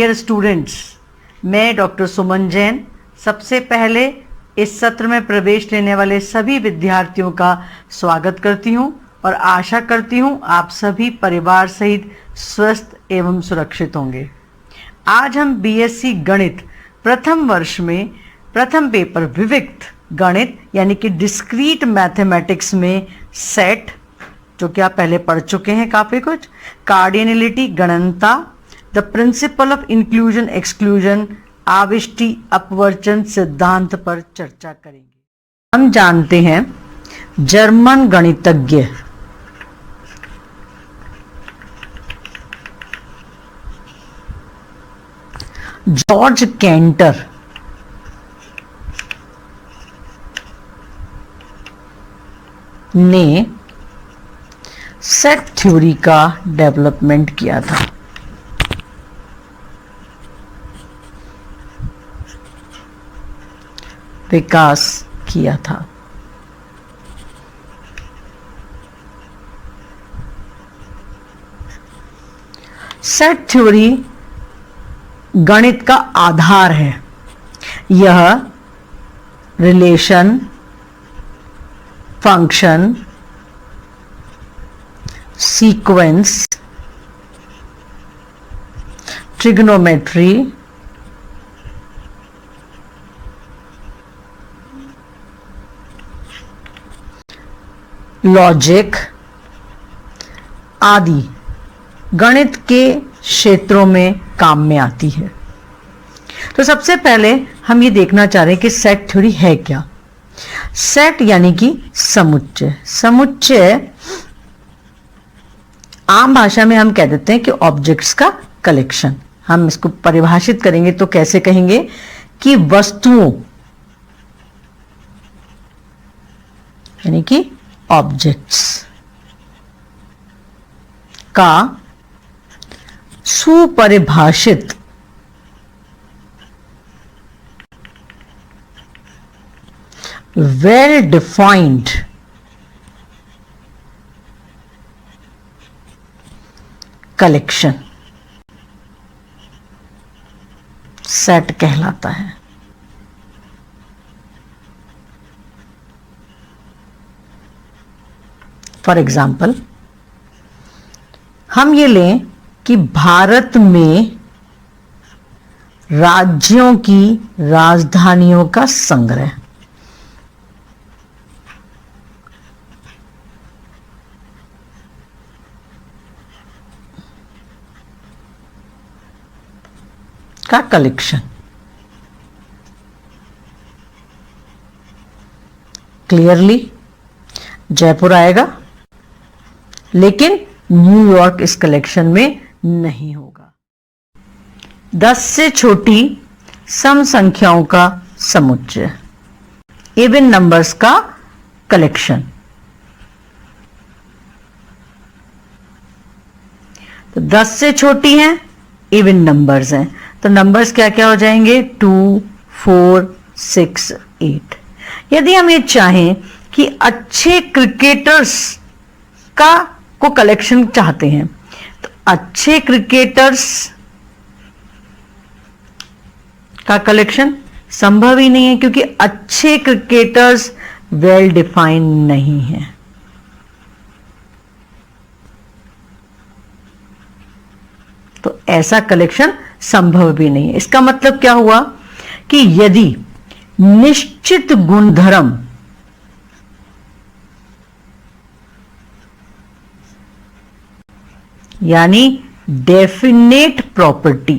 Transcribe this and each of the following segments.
Dear students, मैं doctor सुमन जैन सबसे पहले इस सत्र में प्रवेश लेने वाले सभी विद्यार्थियों का स्वागत करती हूं और आशा करती हूं आप सभी परिवार सहित स्वस्थ एवं सुरक्षित होंगे। आज हम बीएससी गणित प्रथम वर्ष में प्रथम पेपर विविक्त गणित यानी कि डिस्क्रीट मैथमेटिक्स में सेट, जो कि आप पहले पढ़ चुके हैं काफ़ी कुछ, कार्डिनलिटी गणनता, the principle of inclusion exclusion, आविष्टि अपवर्जन सिद्धांत पर चर्चा करेंगे। हम जानते हैं जर्मन गणितज्ञ जॉर्ज कैंटर ने सेट थ्योरी का डेवलपमेंट किया था। विकास किया था। सेट थ्योरी गणित का आधार है। यह relation, function, sequence, trigonometry, logic आदि गणित के क्षेत्रों में काम में आती है। तो सबसे पहले हम ये देखना चाह रहे हैं कि सेट थ्योरी है क्या। सेट यानी कि समुच्चय। समुच्चय आम भाषा में हम कह देते हैं कि ऑब्जेक्ट्स का कलेक्शन। हम इसको परिभाषित करेंगे तो कैसे कहेंगे कि वस्तुओं यानी कि ऑब्जेक्ट्स का सुपरिभाषित वेल डिफाइंड कलेक्शन सेट कहलाता है। फॉर एग्जाम्पल हम ये लें कि भारत में राज्यों की राजधानियों का संग्रह। का कलेक्शन। क्लियरली जयपुर आएगा, लेकिन न्यूयॉर्क इस कलेक्शन में नहीं होगा। 10 से छोटी सम संख्याओं का समुच्चय, इवन नंबर्स का कलेक्शन। तो 10 से छोटी हैं, इवन नंबर्स हैं, तो नंबर्स क्या क्या हो जाएंगे? 2, 4, 6, 8। यदि हम ये चाहें कि अच्छे क्रिकेटर्स को कलेक्शन चाहते हैं, तो अच्छे क्रिकेटर्स का कलेक्शन संभव ही नहीं है, क्योंकि अच्छे क्रिकेटर्स वेल डिफाइन नहीं है। तो ऐसा कलेक्शन संभव भी नहीं है। इसका मतलब क्या हुआ कि यदि निश्चित गुणधर्म यानी डेफिनेट प्रॉपर्टी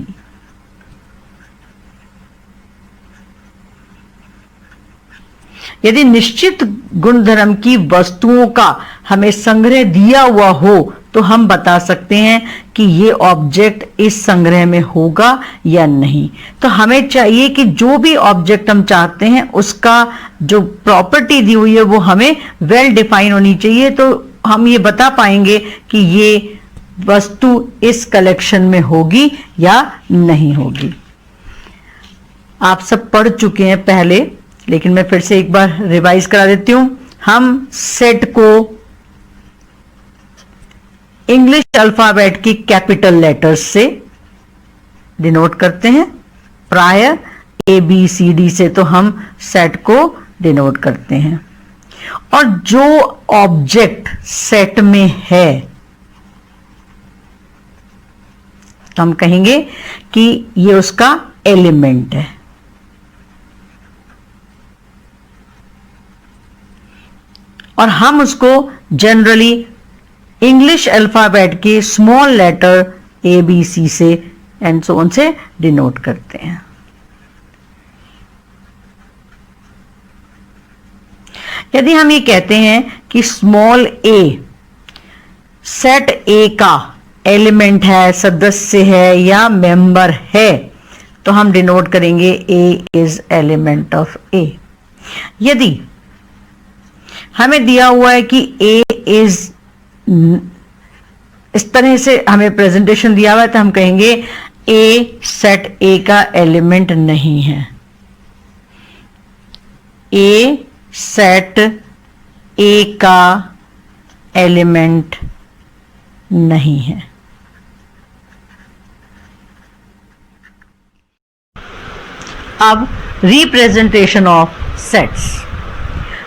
यदि निश्चित गुणधर्म की वस्तुओं का हमें संग्रह दिया हुआ हो, तो हम बता सकते हैं कि ये ऑब्जेक्ट इस संग्रह में होगा या नहीं। तो हमें चाहिए कि जो भी ऑब्जेक्ट हम चाहते हैं उसका जो प्रॉपर्टी दी हुई है वो हमें वेल डिफाइन होनी चाहिए, तो हम ये बता पाएंगे कि ये वस्तु इस कलेक्शन में होगी या नहीं होगी। आप सब पढ़ चुके हैं पहले, लेकिन मैं फिर से एक बार रिवाइज करा देती हूं। हम सेट को इंग्लिश अल्फाबेट की कैपिटल लेटर्स से डिनोट करते हैं। प्राय ABCD से तो हम सेट को डिनोट करते हैं। और जो ऑब्जेक्ट सेट में है तो हम कहेंगे कि ये उसका एलिमेंट है। और हम उसको जनरली इंग्लिश अल्फाबेट के स्मॉल लेटर ABC से एंड सो ऑन से डिनोट करते हैं। यदि हम ये कहते हैं कि स्मॉल a सेट A का एलिमेंट है, सदस्य है या मेंबर है, तो हम डिनोट करेंगे A is element of A। यदि हमें दिया हुआ है कि A इज, इस तरह से हमें प्रेजेंटेशन दिया हुआ है, तो हम कहेंगे A सेट A का एलिमेंट नहीं है। A सेट A का एलिमेंट नहीं है। अब रिप्रेजेंटेशन ऑफ सेट्स।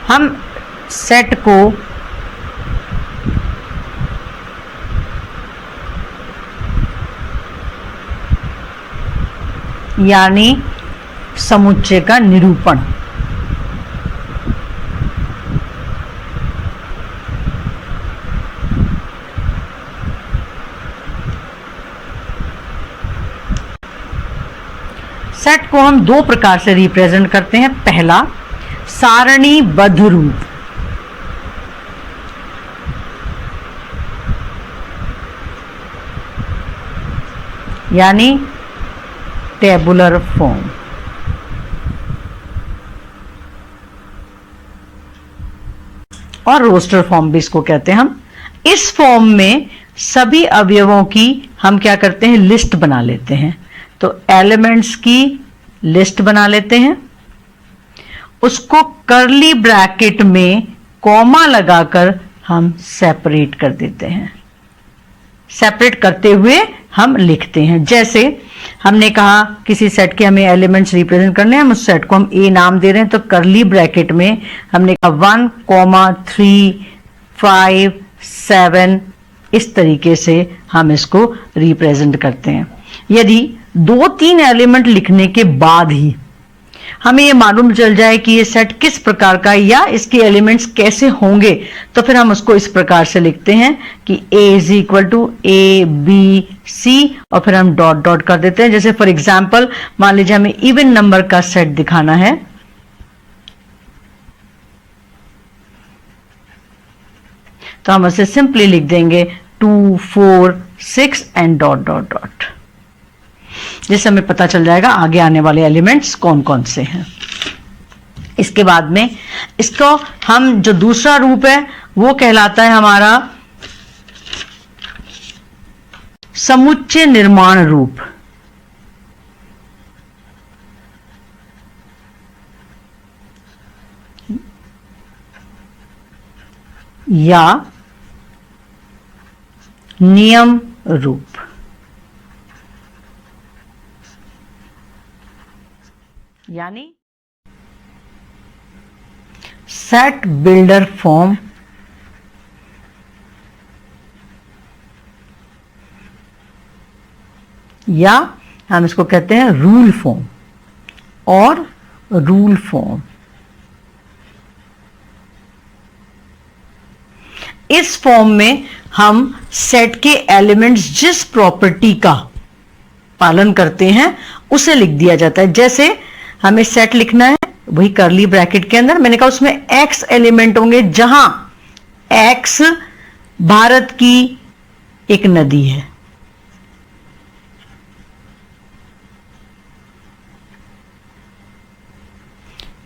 हम सेट को यानी समुच्चय का निरूपण सेट को हम दो प्रकार से रिप्रेजेंट करते हैं। पहला, सारणीबद्ध रूप, यानी टेबुलर फॉर्म। और रोस्टर फॉर्म भी इसको कहते हैं हम। इस फॉर्म में सभी अवयवों की हम क्या करते हैं, लिस्ट बना लेते हैं। तो एलिमेंट्स की लिस्ट बना लेते हैं, उसको कर्ली ब्रैकेट में कॉमा लगाकर हम सेपरेट कर देते हैं। सेपरेट करते हुए हम लिखते हैं। जैसे हमने कहा किसी सेट के हमें एलिमेंट्स रिप्रेजेंट करने हैं, हम उस सेट को हम A नाम दे रहे हैं, तो कर्ली ब्रैकेट में हमने कहा 1, 3, 5, 7, इस तरीके से हम इसको रिप्रेजेंट करते हैं। यदि 2-3 एलिमेंट लिखने के बाद ही हमें ये मालूम चल जाए कि ये सेट किस प्रकार का है या इसके एलिमेंट्स कैसे होंगे, तो फिर हम उसको इस प्रकार से लिखते हैं कि A is equal to ABC और फिर हम डॉट डॉट कर देते हैं। जैसे फॉर एग्जाम्पल मान लीजिए हमें इवन नंबर का सेट दिखाना है, तो हम उसे सिंपली लिख देंगे 2, 4, 6 एंड डॉट डॉट डॉट, जिससे हमें पता चल जाएगा आगे आने वाले एलिमेंट्स कौन कौन से हैं। इसके बाद में इसको हम जो दूसरा रूप है वो कहलाता है हमारा समुच्चय निर्माण रूप, या नियम रूप। यानी सेट बिल्डर फॉर्म या हम इसको कहते हैं रूल फॉर्म और रूल फॉर्म। इस फॉर्म में हम सेट के एलिमेंट्स जिस प्रॉपर्टी का पालन करते हैं उसे लिख दिया जाता है। जैसे हमें सेट लिखना है, वही कर्ली ब्रैकेट के अंदर मैंने कहा उसमें X एलिमेंट होंगे, जहां X भारत की एक नदी है।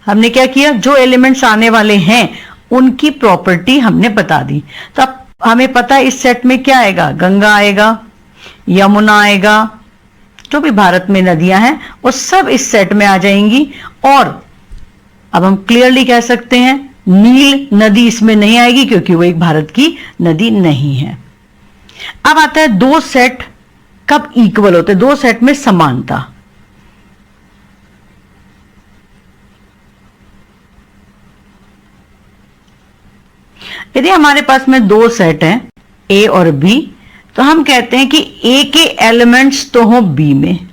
हमने क्या किया, जो एलिमेंट्स आने वाले हैं उनकी प्रॉपर्टी हमने बता दी। तो अब हमें पता है इस सेट में क्या आएगा, गंगा आएगा, यमुना आएगा, जो भी भारत में नदियां हैं वो सब इस सेट में आ जाएंगी। और अब हम क्लियरली कह सकते हैं नील नदी इसमें नहीं आएगी क्योंकि वो एक भारत की नदी नहीं है। अब आता है दो सेट कब इक्वल होते हैं, दो सेट में समानता। यदि हमारे पास में दो सेट हैं ए और बी, तो हम कहते हैं कि ए के एलिमेंट्स तो हों बी में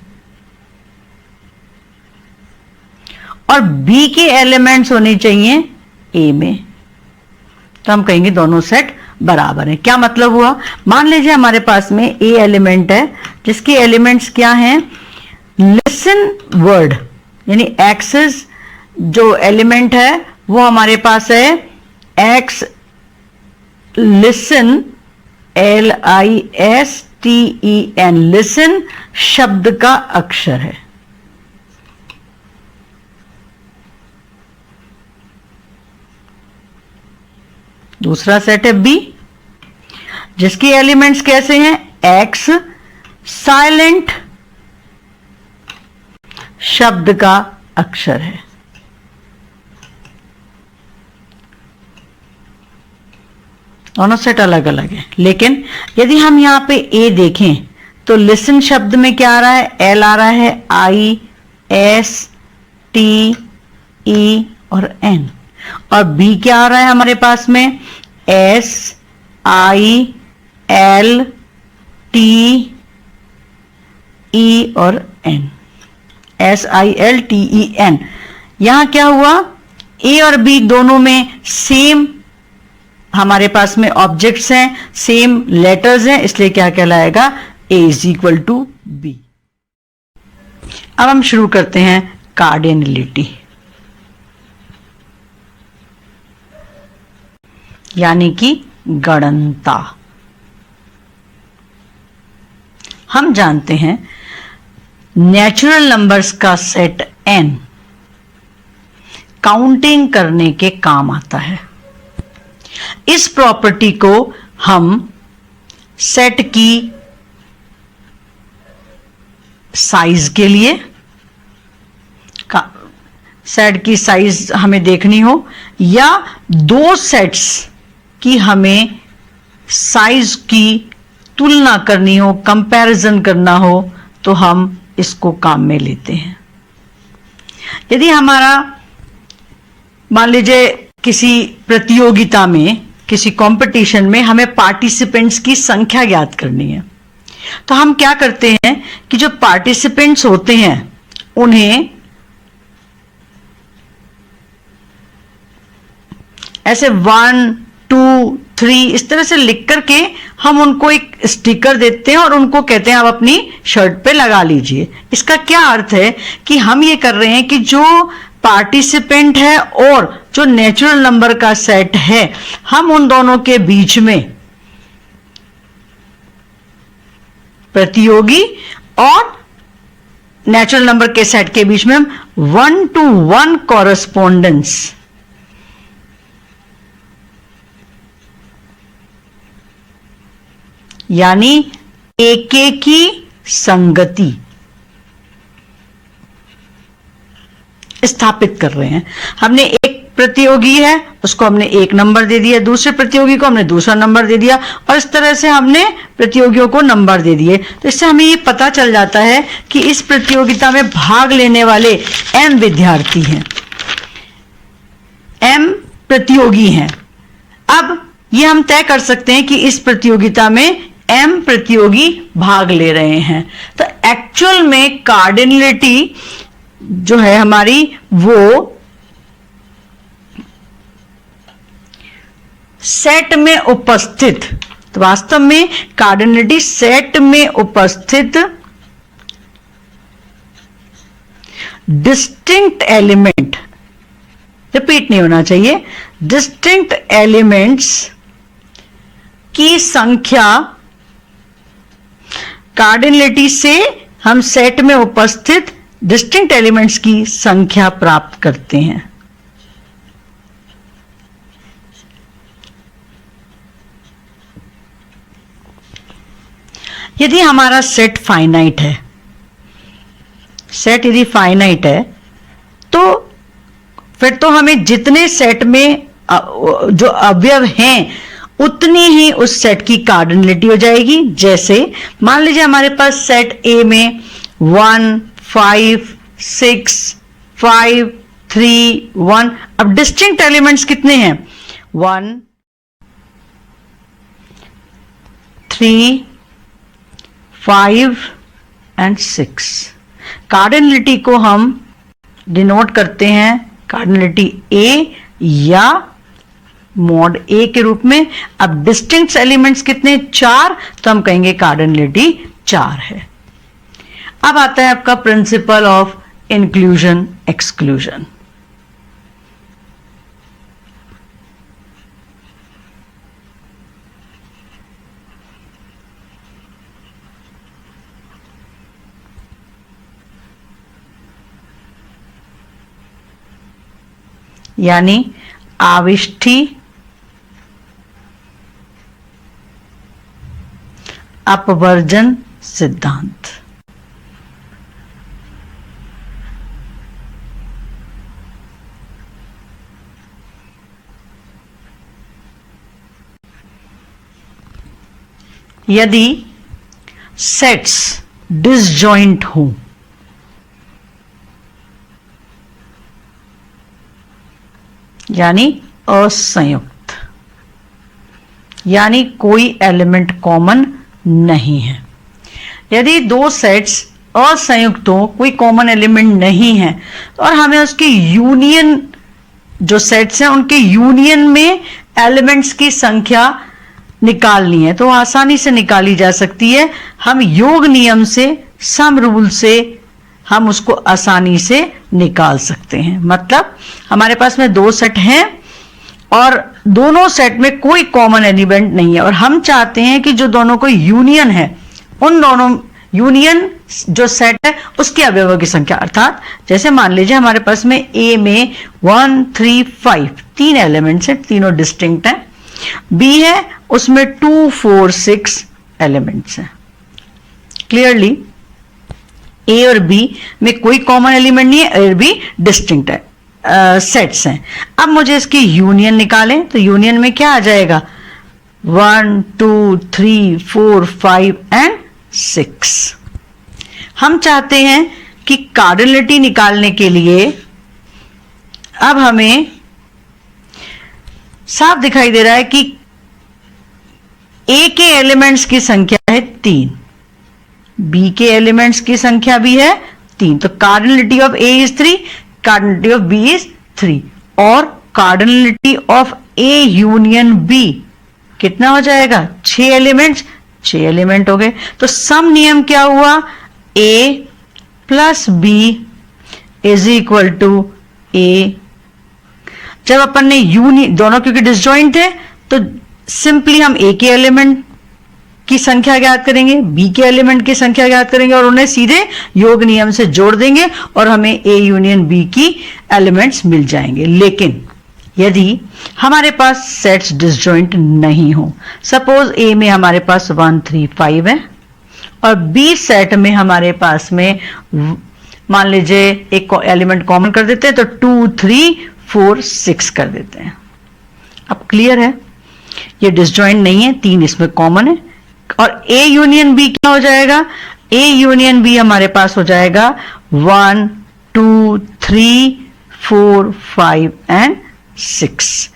और बी के एलिमेंट्स होने चाहिए ए में, तो हम कहेंगे दोनों सेट बराबर हैं। क्या मतलब हुआ? मान लीजिए हमारे पास में ए एलिमेंट है जिसके एलिमेंट्स क्या हैं, लिसन वर्ड, यानी एक्सेस जो एलिमेंट है वो हमारे पास है एक्स लिसन, LISTEN, लिसन शब्द का अक्षर है। दूसरा सेट है बी जिसके एलिमेंट्स कैसे हैं, एक्स साइलेंट शब्द का अक्षर है। दोनों सेट अलग अलग है, लेकिन यदि हम यहां पे ए देखें तो लिसन शब्द में क्या आ रहा है, एल आ रहा है, ISTE और एन, और बी क्या आ रहा है हमारे पास में, SILTE और एन, SILTEN। यहां क्या हुआ, ए और बी दोनों में सेम हमारे पास में ऑब्जेक्ट्स हैं, सेम लेटर्स हैं, इसलिए क्या कहलाएगा, ए इज इक्वल टू बी। अब हम शुरू करते हैं कार्डिनलिटी, यानी कि गणनता। हम जानते हैं नेचुरल नंबर्स का सेट n काउंटिंग करने के काम आता है। इस प्रॉपर्टी को हम सेट की साइज के लिए, सेट की साइज हमें देखनी हो या दो सेट्स की हमें साइज की तुलना करनी हो, कंपैरिजन करना हो, तो हम इसको काम में लेते हैं। यदि हमारा मान लीजिए किसी प्रतियोगिता में, किसी कंपटीशन में हमें पार्टिसिपेंट्स की संख्या ज्ञात करनी है, तो हम क्या करते हैं कि जो पार्टिसिपेंट्स होते हैं उन्हें ऐसे 1, 2, 3 इस तरह से लिख करके हम उनको एक स्टिकर देते हैं और उनको कहते हैं आप अपनी शर्ट पे लगा लीजिए। इसका क्या अर्थ है कि हम ये कर रहे हैं कि जो पार्टिसिपेंट है और जो नेचुरल नंबर का सेट है, हम उन दोनों के बीच में, प्रतियोगी और नेचुरल नंबर के सेट के बीच में हम 1-to-1 कॉरेस्पॉन्डेंस, यानी एक की संगति स्थापित कर रहे हैं। हमने एक प्रतियोगी है उसको हमने 1 नंबर दे दिया, दूसरे प्रतियोगी को हमने दूसरा नंबर दे दिया, और इस तरह से हमने प्रतियोगियों को नंबर दे दिए। तो इससे हमें ये पता चल जाता है कि इस प्रतियोगिता में भाग लेने वाले m विद्यार्थी हैं, m प्रतियोगी हैं। अब ये हम तय कर सकते हैं कि इस प्रतियोगिता में m प्रतियोगी भाग ले रहे हैं। तो एक्चुअल में कार्डिनलिटी जो है हमारी, वो सेट में उपस्थित, तो वास्तव में कार्डिनलिटी सेट में उपस्थित डिस्टिंक्ट एलिमेंट, रिपीट नहीं होना चाहिए, डिस्टिंक्ट एलिमेंट्स की संख्या, कार्डिनलिटी से हम सेट में उपस्थित डिस्टिंक्ट एलिमेंट्स की संख्या प्राप्त करते हैं। यदि हमारा सेट फाइनाइट है, सेट यदि फाइनाइट है, तो फिर तो हमें जितने सेट में जो अवयव हैं उतनी ही उस सेट की कार्डिनलिटी हो जाएगी। जैसे मान लीजिए हमारे पास सेट ए में 1, 5, 6, 5, 3, 1। अब डिस्टिंक्ट एलिमेंट्स कितने हैं? 1, 3, 5 एंड 6। कार्डिनलिटी को हम डिनोट करते हैं कार्डिनलिटी ए या मॉड ए के रूप में। अब डिस्टिंक्ट एलिमेंट्स कितने? 4, तो हम कहेंगे कार्डिनलिटी 4 है। अब आता है आपका प्रिंसिपल ऑफ इंक्लूजन एक्सक्लूजन। यानी आविष्ठी अपवर्जन सिद्धांत। यदि सेट्स डिसजॉइंट हों, यानी असंयुक्त, यानी कोई एलिमेंट कॉमन नहीं है। यदि दो सेट्स असंयुक्त हो, कोई कॉमन एलिमेंट नहीं है, और हमें उसकी यूनियन, जो सेट्स हैं उनके यूनियन में एलिमेंट्स की संख्या निकालनी है, तो आसानी से निकाली जा सकती है। हम योग नियम से, सम रूल से हम उसको आसानी से निकाल सकते हैं। मतलब हमारे पास में दो सेट हैं और दोनों सेट में कोई कॉमन एलिमेंट नहीं है, और हम चाहते हैं कि जो दोनों को यूनियन है, उन दोनों यूनियन जो सेट है उसके अवयवों की संख्या। अर्थात जैसे मान लीजिए हमारे पास में ए में 1, 3, 5 तीन एलिमेंट्स हैं, तीनों डिस्टिंक्ट हैं। बी है, उसमें 2, 4, 6 एलिमेंट्स हैं। क्लियरली ए और बी में कोई कॉमन एलिमेंट नहीं है, ए और बी डिस्टिंक्ट है, सेट्स हैं। अब मुझे इसकी यूनियन निकालें, तो यूनियन में क्या आ जाएगा? 1, 2, 3, 4, 5 एंड 6। हम चाहते हैं कि कार्डिनलिटी निकालने के लिए अब हमें साफ दिखाई दे रहा है कि ए के एलिमेंट्स की संख्या है 3, बी के एलिमेंट्स की संख्या भी है 3, तो cardinality of A is 3, cardinality of B is 3, और cardinality of A union B कितना हो जाएगा? 6 एलिमेंट्स, 6 एलिमेंट हो गए। तो सम नियम क्या हुआ? A plus B is equal to A. जब अपन ने यूनियन, दोनों क्योंकि डिसजॉइंट थे, तो सिंपली हम ए के एलिमेंट की संख्या ज्ञात करेंगे, बी के एलिमेंट की संख्या ज्ञात करेंगे और उन्हें सीधे योग नियम से जोड़ देंगे और हमें ए यूनियन बी की एलिमेंट्स मिल जाएंगे। लेकिन यदि हमारे पास सेट्स डिसजॉइंट नहीं हो, सपोज ए में हमारे पास 1, 3, 5 है और बी सेट में हमारे पास में मान लीजिए एक एलिमेंट कॉमन कर देते हैं, तो 2, 3, 4, 6 कर देते हैं। अब क्लियर है, ये डिसजॉइंट नहीं है, 3 इसमें कॉमन है। और ए यूनियन बी क्या हो जाएगा? ए यूनियन बी हमारे पास हो जाएगा 1, 2, 3, 4, 5 एंड 6।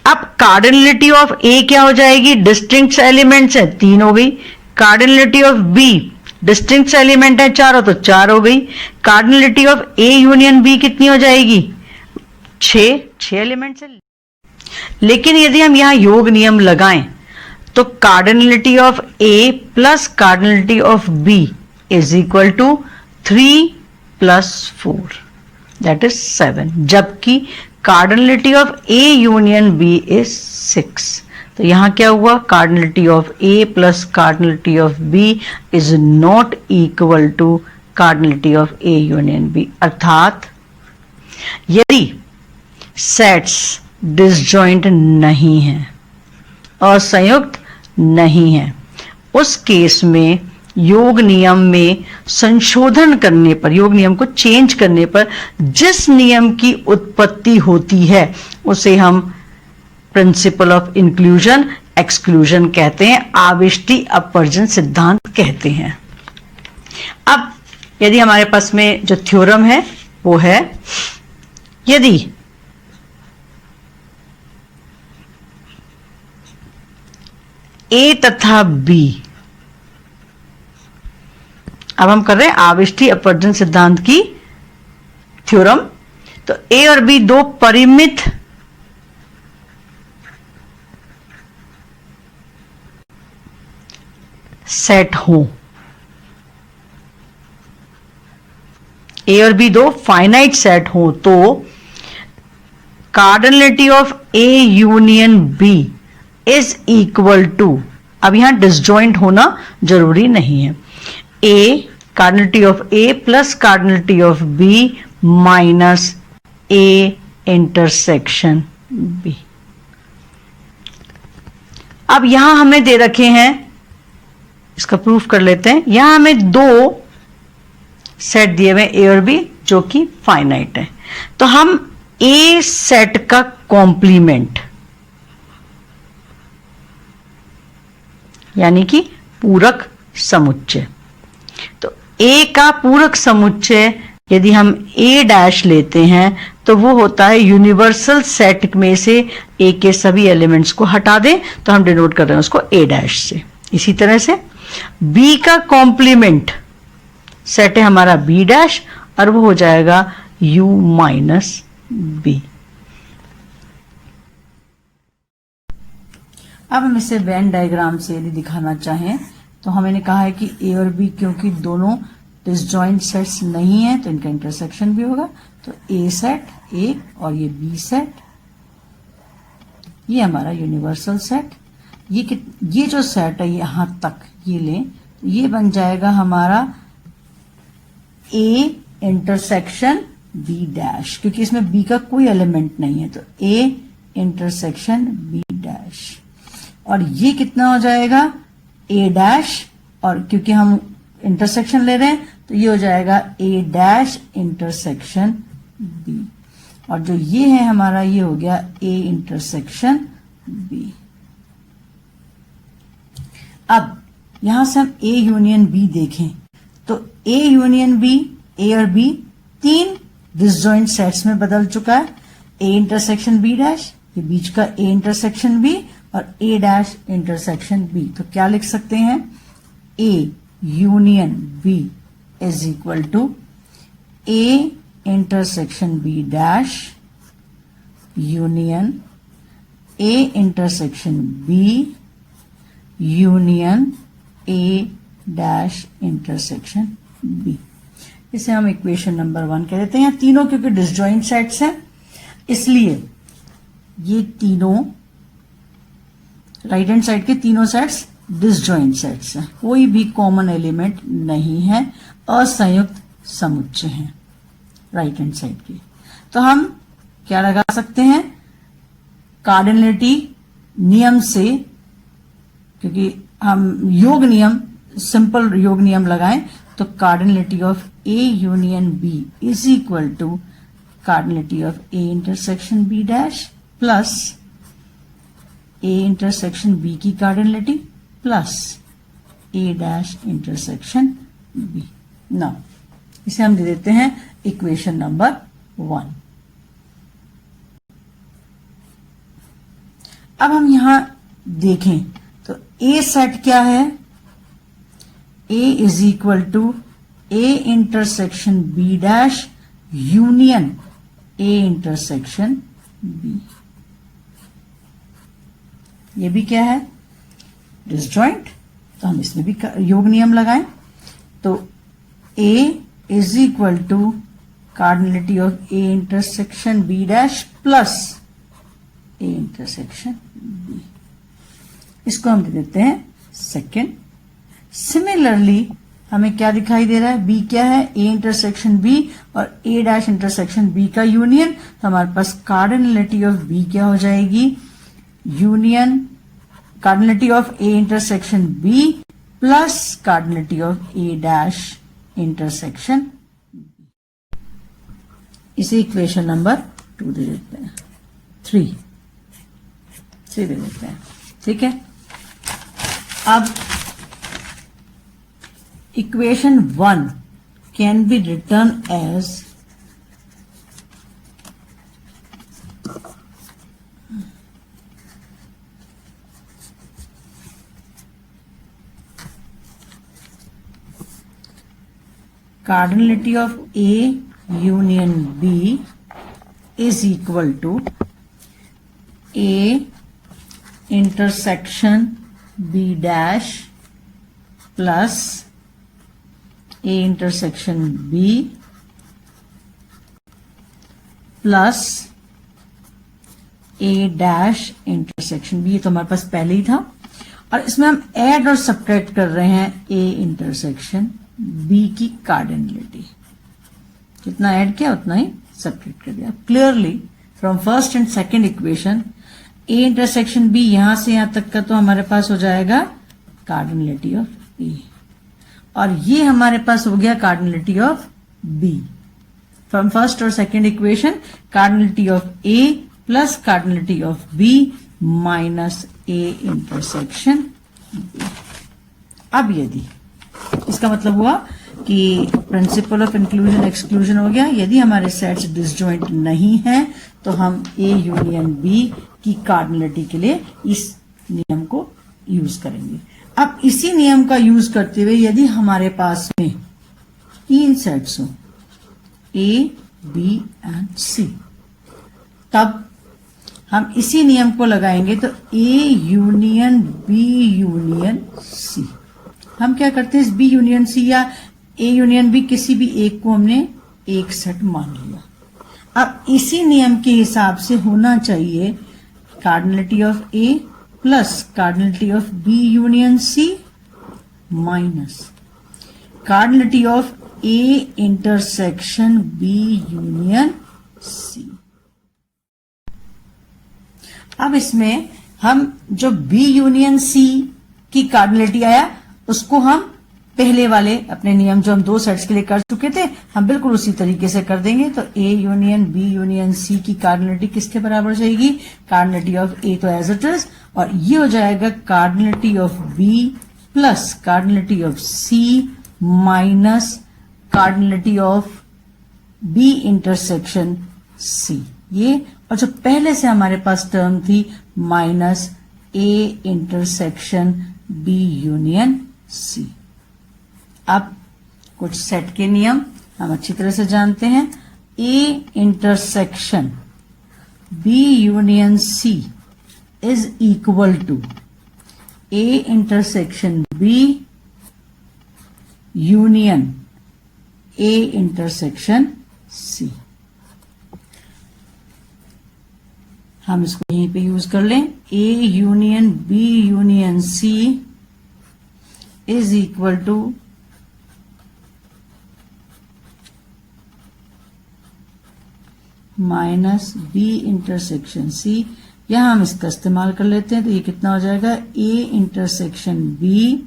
अब कार्डिनलिटी ऑफ ए क्या हो जाएगी? डिस्टिंक्ट एलिमेंट्स है 3 हो गई। Cardinality of B distinct element है 4, तो 4 हो गई। Cardinality of A union B कितनी हो जाएगी? 6 एलिमेंट्स है। लेकिन यदि हम यहां योग नियम लगाएं तो cardinality of A plus cardinality of B is equal to 3 + 4 that is 7, जबकि cardinality of A union B is 6। तो यहां क्या हुआ? Cardinality of A plus cardinality of B is not equal to cardinality of A union B. अर्थात यदि sets disjoint नहीं है, असंयुक्त नहीं है, उस केस में योग नियम में संशोधन करने पर, योग नियम को चेंज करने पर जिस नियम की उत्पत्ति होती है उसे हम प्रिंसिपल ऑफ इंक्लूजन एक्सक्लूजन कहते हैं, आविष्टि अपवर्जन सिद्धांत कहते हैं। अब यदि हमारे पास में जो थ्योरम है वो है, यदि ए तथा बी, अब हम कर रहे हैं आविष्टि अपवर्जन सिद्धांत की थ्योरम, तो ए और बी दो परिमित सेट हो, ए और बी दो फाइनाइट सेट हो, तो cardinality of A union B is equal to, अब यहां डिसजॉइंट होना जरूरी नहीं है, A cardinality of A plus cardinality of B minus A intersection B. अब यहां हमें दे रखे हैं, इसका प्रूफ कर लेते हैं, यहां हमें दो सेट दिए हुए ए और बी जो कि फाइनाइट है, तो हम ए सेट का कॉम्प्लीमेंट यानी कि पूरक समुच्चय, तो ए का पूरक समुच्चय यदि हम ए डैश लेते हैं तो वो होता है यूनिवर्सल सेट में से ए के सभी एलिमेंट्स को हटा दें तो हम डिनोट कर रहे हैं उसको ए डैश से। इसी तरह से बी का कॉम्प्लीमेंट सेट है हमारा बी डैश और वो हो जाएगा u माइनस बी। अब हम इसे वेन डायग्राम से यदि दिखाना चाहें तो हमने कहा है कि ए और बी क्योंकि दोनों डिसजॉइंट सेट्स नहीं है तो इनका इंटरसेक्शन भी होगा, तो ए सेट ए और ये बी सेट, ये हमारा यूनिवर्सल सेट, ये जो सेट है यहां तक ये लें तो ये बन जाएगा हमारा ए इंटरसेक्शन बी डैश, क्योंकि इसमें बी का कोई एलिमेंट नहीं है, तो ए इंटरसेक्शन बी डैश, और ये कितना हो जाएगा ए डैश, और क्योंकि हम इंटरसेक्शन ले रहे हैं तो ये हो जाएगा ए डैश इंटरसेक्शन बी, और जो ये है हमारा ये हो गया ए इंटरसेक्शन बी। अब यहां से हम ए यूनियन बी देखें तो ए यूनियन बी, ए और बी तीन डिसजॉइंट सेट्स में बदल चुका है, ए इंटरसेक्शन बी डैश, ये बीच का ए इंटरसेक्शन बी और ए डैश इंटरसेक्शन बी, तो क्या लिख सकते हैं A union B is equal to A intersection B dash union A intersection B union A dash intersection B. इसे हम इक्वेशन नंबर 1 कह देते हैं। तीनों क्योंकि डिसजॉइंट सेट्स हैं इसलिए ये तीनों राइट हैंड साइड के तीनों सेट्स डिसजॉइंट सेट्स हैं, कोई भी कॉमन एलिमेंट नहीं है, असंयुक्त समुच्चय हैं राइट हैंड साइड के। तो हम क्या लगा सकते हैं कार्डिनलिटी नियम से, क्योंकि हम योग नियम सिंपल योग नियम लगाएं तो cardinality of A union B is equal to cardinality of A intersection B dash plus A intersection B की cardinality plus A dash intersection B. Now इसे हम दे देते हैं इक्वेशन नंबर 1। अब हम यहां देखें तो ए सेट क्या है, A is equal to A intersection B dash union A intersection B. ये भी क्या है डिसजॉइंट, तो हम इसमें भी योग नियम लगाएं तो A is equal to cardinality of A intersection B dash plus A intersection B, इसको हम दे देते हैं सेकेंड। सिमिलरली हमें क्या दिखाई दे रहा है, बी क्या है ए इंटरसेक्शन बी और ए डैश इंटरसेक्शन बी का यूनियन, तो हमारे पास कार्डिनलिटी ऑफ बी क्या हो जाएगी union cardinality of A intersection B plus cardinality of A dash intersection B. इसे इक्वेशन नंबर 2 दे देते हैं, 3 दे देते हैं। ठीक है। अब equation 1 can be written as cardinality of A union B is equal to A intersection B dash plus A intersection B plus A dash intersection B। ये तो हमारे पास पहले ही था, और इसमें हम ऐड और सब्ट्रैक्ट कर रहे हैं A इंटरसेक्शन B की कार्डिनलिटी। जितना ऐड किया उतना ही सब्ट्रैक्ट कर दिया। Clearly from first and second equation A intersection B यहां से यहां तक का तो हमारे पास हो जाएगा कार्डिनलिटी ऑफ A, और ये हमारे पास हो गया cardinality of B। From first और second equation cardinality of A plus cardinality of B minus A intersection B। अब यदि इसका मतलब हुआ कि प्रिंसिपल ऑफ इंक्लूजन एक्सक्लूजन हो गया। यदि हमारे सेट्स डिसजॉइंट नहीं है तो हम A यूनियन B की कार्डिनलिटी के लिए इस नियम को यूज करेंगे। अब इसी नियम का यूज करते हुए यदि हमारे पास में 3 सेट्स हो A, B एंड C, तब हम इसी नियम को लगाएंगे तो A union B union C। हम क्या करते हैं, इस B यूनियन C या A यूनियन B किसी भी एक को हमने एक सेट मान लिया। अब इसी नियम के हिसाब से होना चाहिए cardinality of A plus cardinality of B union C minus cardinality of A intersection B union C। अब इसमें हम जो B यूनियन C की कार्डिनलिटी आया उसको हम पहले वाले अपने नियम जो हम 2 सेट्स के लिए कर चुके थे हम बिल्कुल उसी तरीके से कर देंगे। तो A union B union C की कार्डिनलिटी किसके बराबर जाएगी, कार्डिनलिटी ऑफ A तो एज इट इज, और ये हो जाएगा cardinality of B plus cardinality of C minus cardinality of B intersection C। ये और जो पहले से हमारे पास टर्म थी minus A intersection B union C। अब कुछ सेट के नियम हम अच्छी तरह से जानते हैं। A intersection B union C is equal to A intersection B union A intersection C। हम इसको यहीं पे यूज कर लें। A union B union C is equal to minus B intersection C। यहां हम इसका इस्तेमाल कर लेते हैं तो ये कितना हो जाएगा, A intersection B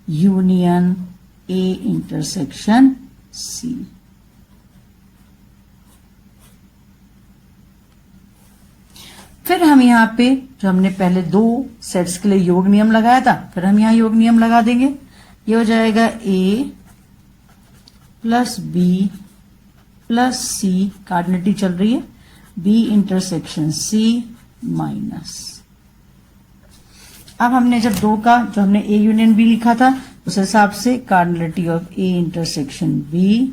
union A intersection C। फिर हम यहां पे जो हमने पहले 2 सेट्स के लिए योग नियम लगाया था, फिर हम यहां योग नियम लगा देंगे। ये हो जाएगा A plus B plus C, cardinality चल रही है, B इंटरसेक्शन C माइनस। अब हमने जब 2 का जो हमने A यूनियन B लिखा था उस हिसाब से cardinality of A intersection B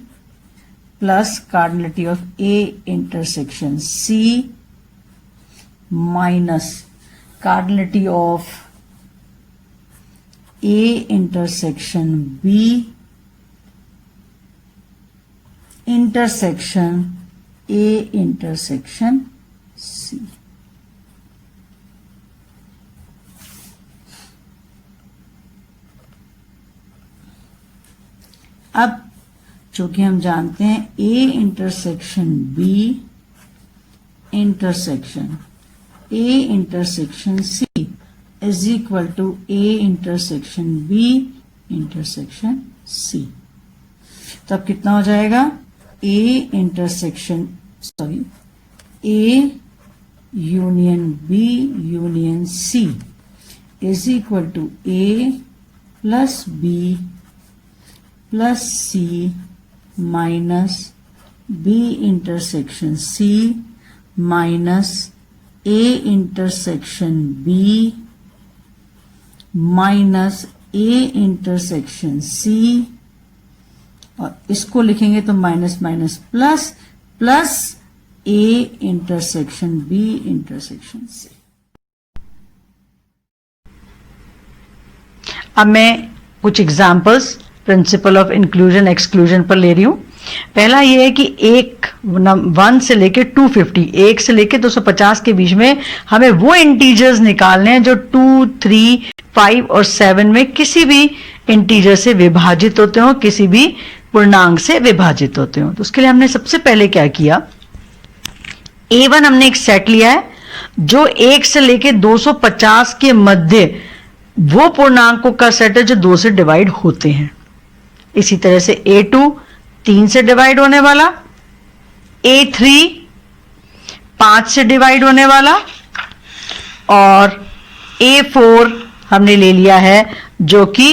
plus cardinality of A intersection C minus cardinality of A intersection B intersection A intersection C। अब चूंकि हम जानते हैं A intersection B intersection A intersection C is equal to A intersection B intersection C। तो अब कितना हो जाएगा, A intersection A union B union C is equal to A plus B plus C minus B intersection C minus A intersection B minus A intersection C, और इसको लिखेंगे तो minus minus plus plus A intersection B intersection C. अब मैं कुछ examples principle of inclusion exclusion पर ले रही हूं। पहला यह है कि 1 से लेके 250, 1 से लेके 250 के बीच में हमें वो इंटीजर्स निकालने हैं जो 2, 3, 5 और 7 में किसी भी इंटीजर से विभाजित होते हो, किसी भी पूर्णांक से विभाजित होते हो। तो उसके लिए हमने सबसे पहले क्या किया, A1 हमने एक सेट लिया है जो 1 से लेके 250 के मध्य वो पूर्णांकों का सेट है जो 2 से डिवाइड होते हैं। इसी तरह से A2 3 से डिवाइड होने वाला, A3 5 से डिवाइड होने वाला, और A4 हमने ले लिया है जो कि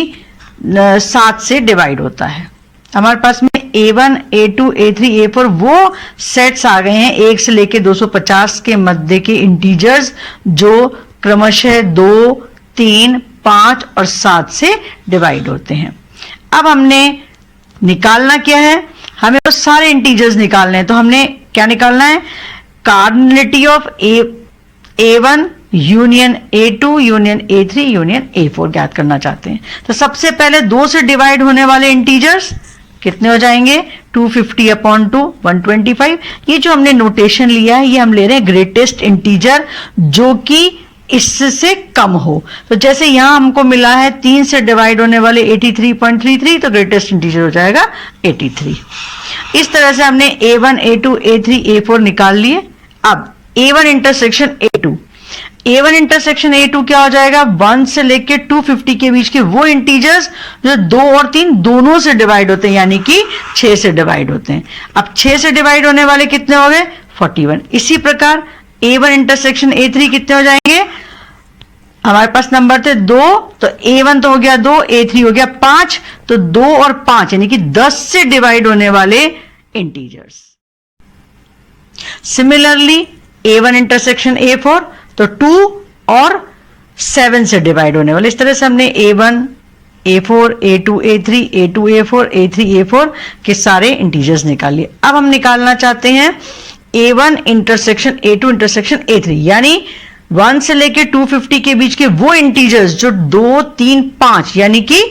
7 से डिवाइड होता है। हमारे पास में A1, A2, A3, A4 वो सेट्स आ गए हैं 1 से लेके 250 के मध्य के इंटीजर्स जो क्रमशः 2, 3, 5 और 7 से डिवाइड होते हैं। अब हमने निकालना क्या है, हमें वो सारे इंटीजर्स निकालने हैं। तो हमने क्या निकालना है, cardinality of A1 union A2 union A3 union A4 ज्ञात करना चाहते हैं। तो सबसे पहले 2 से डिवाइड होने वाले इंटीजर्स कितने हो जाएंगे, 250 अपॉन 2 125। ये जो हमने नोटेशन लिया है ये हम ले रहे हैं ग्रेटेस्ट इंटीजर जो कि इससे कम हो। तो जैसे यहां हमको मिला है 3 से डिवाइड होने वाले 83.33, तो ग्रेटेस्ट इंटीजर हो जाएगा 83। इस तरह से हमने A1, A2, A3, A4 निकाल लिए। अब A1 intersection A2, A1 intersection A2 क्या हो जाएगा, 1 से लेके 250 के बीच के वो इंटीजर्स जो 2 और 3 दोनों से डिवाइड होते हैं, यानी कि 6 से डिवाइड होते हैं। अब 6 से डिवाइड होने वाले कितने हो गए, 41। इसी प्रकार A1 इंटरसेक्शन A3 कितने हो जाएंगे, हमारे पास नंबर थे 2, तो A1 तो हो गया 2, A3 हो गया 5, तो 2 और 5 यानी कि 10 से डिवाइड होने वाले integers. Similarly A1 intersection A4 तो 2 और 7 से डिवाइड होने वाले। इस तरह से हमने A1, A4, A2, A3, A2, A4, A3, A4 के सारे इंटीजर्स निकाल लिए। अब हम निकालना चाहते हैं A1 intersection A2 intersection A3, यानी 1 से लेके 250 के बीच के वो इंटीजर्स जो 2, 3, 5 यानी कि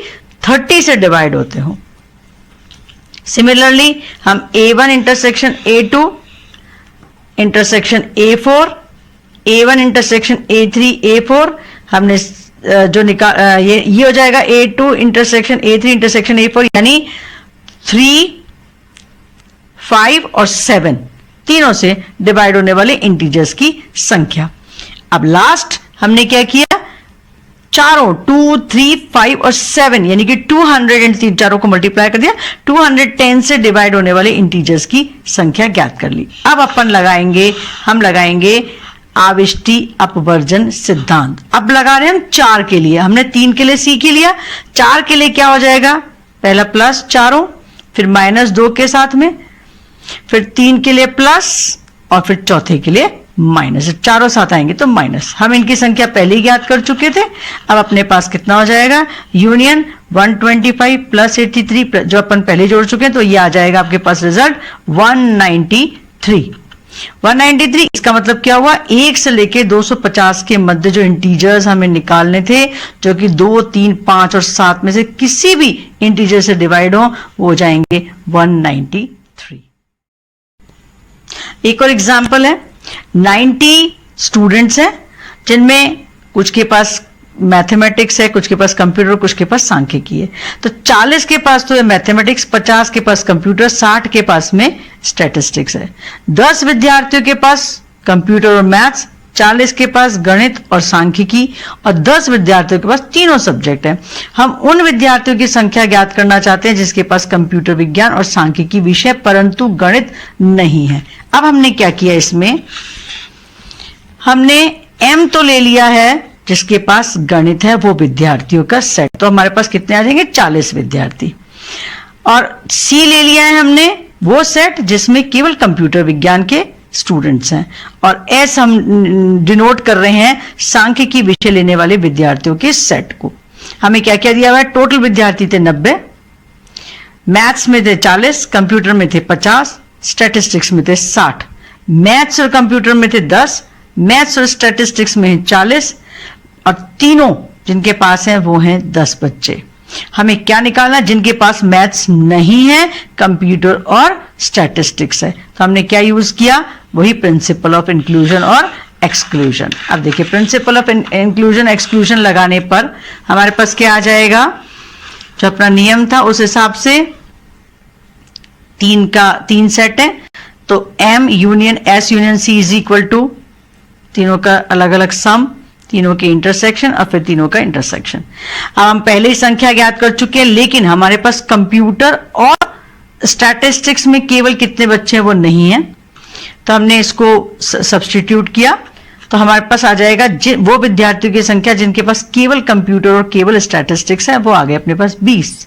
30 से डिवाइड होते हो। सिमिलरली हम A1 intersection A2 intersection A4, A1 intersection A3 A4 हमने जो निकाल ये हो जाएगा A2 intersection A3 intersection A4, यानी 3, 5 और 7 तीनों से डिवाइड होने वाले इंटीजर्स की संख्या। अब लास्ट हमने क्या किया, चारों 2, 3, 5 और 7 यानी कि 200 चारों को मल्टीप्लाई कर दिया, 210 से डिवाइड होने वाले इंटीजर्स की संख्या ज्ञात कर ली। अब अपन हम लगाएंगे आविष्टि अपवर्जन सिद्धांत। अब लगा रहे हैं हम 4 के लिए, हमने 3 के लिए सीख ही लिया। 4 के लिए क्या हो जाएगा, पहला प्लस चारों, फिर -2 के साथ में, फिर 3 के लिए प्लस और फिर चौथे के लिए माइनस। चारों साथ आएंगे तो माइनस। हम इनकी संख्या पहले ही ज्ञात कर चुके थे। अब अपने पास कितना हो जाएगा, यूनियन 125 प्लस 83 जो अपन पहले जोड़ चुके हैं, तो ये आ जाएगा आपके पास रिजल्ट 193। 193 इसका मतलब क्या हुआ, 1 से लेके 250 के मध्य जो इंटीजर्स हमें निकालने थे जो कि 2, 3, 5 और 7 में से किसी भी इंटीजर से डिवाइड हो, वो जाएंगे 193। एक और एग्जाम्पल है, 90 स्टूडेंट्स हैं जिनमें कुछ के पास मैथमेटिक्स है, कुछ के पास कंप्यूटर, कुछ के पास सांख्यिकी है। तो 40 के पास तो है मैथमेटिक्स, 50 के पास कंप्यूटर, 60 के पास में स्टैटिस्टिक्स है। 10 विद्यार्थियों के पास कंप्यूटर और मैथ्स, 40 के पास गणित और सांख्यिकी, और 10 विद्यार्थियों के पास तीनों सब्जेक्ट हैं। हम उन विद्यार्थियों की संख्या ज्ञात करना चाहते हैं जिसके पास कंप्यूटर विज्ञान और सांख्यिकी विषय परंतु गणित नहीं है। अब हमने क्या किया, इसमें हमने M तो ले लिया है, जिसके पास गणित है वो विद्यार्थियों का सेट, तो हमारे पास कितने आ जाएंगे 40 विद्यार्थी। और C ले लिया है हमने वो सेट जिसमें केवल कंप्यूटर विज्ञान के स्टूडेंट्स हैं, और S हम डिनोट कर रहे हैं सांख्यिकी विषय लेने वाले विद्यार्थियों के सेट को। हमें क्या क्या दिया हुआ है, टोटल विद्यार्थी थे 90, मैथ्स में थे 40, कंप्यूटर में थे 50, स्टैटिस्टिक्स में थे 60, मैथ्स और कंप्यूटर में थे 10, मैथ्स और स्टैटिस्टिक्स में 40, और तीनों जिनके पास हैं वो हैं 10 बच्चे। हमें क्या निकालना, जिनके पास मैथ्स नहीं है, कंप्यूटर और स्टैटिस्टिक्स है, तो हमने क्या यूज किया, वही प्रिंसिपल ऑफ इंक्लूजन और एक्सक्लूजन। अब देखिए प्रिंसिपल ऑफ इंक्लूजन एक्सक्लूजन लगाने पर हमारे पास क्या आ जाएगा, जो अपना नियम था उस हिसाब से 3 सेट है, तो M union S union C is equal to तीनों का अलग अलग सम, तीनों के इंटरसेक्शन और फिर तीनों का इंटरसेक्शन। अब हम पहले ही संख्या ज्ञात कर चुके हैं, लेकिन हमारे पास कंप्यूटर और स्टैटिस्टिक्स में केवल कितने बच्चे हैं वो नहीं है, तो हमने इसको सब्स्टिट्यूट किया, तो हमारे पास आ जाएगा वो विद्यार्थियों की संख्या जिनके पास केवल कंप्यूटर और केवल स्टैटिस्टिक्स है, वो आ गए अपने पास 20।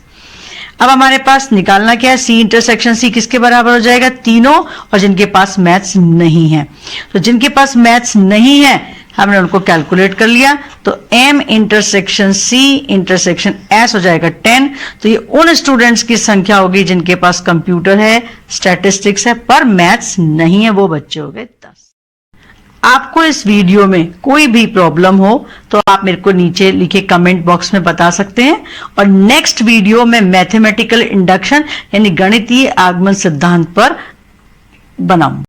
अब हमारे पास निकालना क्या है, C इंटरसेक्शन C किसके बराबर हो जाएगा, तीनों, और जिनके पास मैथ्स नहीं है, तो जिनके पास मैथ्स नहीं है हमने उनको कैलकुलेट कर लिया, तो M intersection C intersection S हो जाएगा 10। तो ये उन स्टूडेंट्स की संख्या होगी जिनके पास कंप्यूटर है, स्टैटिस्टिक्स है, पर मैथ्स नहीं है, वो बच्चे हो गए 10। आपको इस वीडियो में कोई भी प्रॉब्लम हो तो आप मेरे को नीचे लिखे कमेंट बॉक्स में बता सकते हैं, और नेक्स्ट वीडियो में मैथमेटिकल इंडक्शन यानी गणितीय आगमन सिद्धांत पर बनाऊं।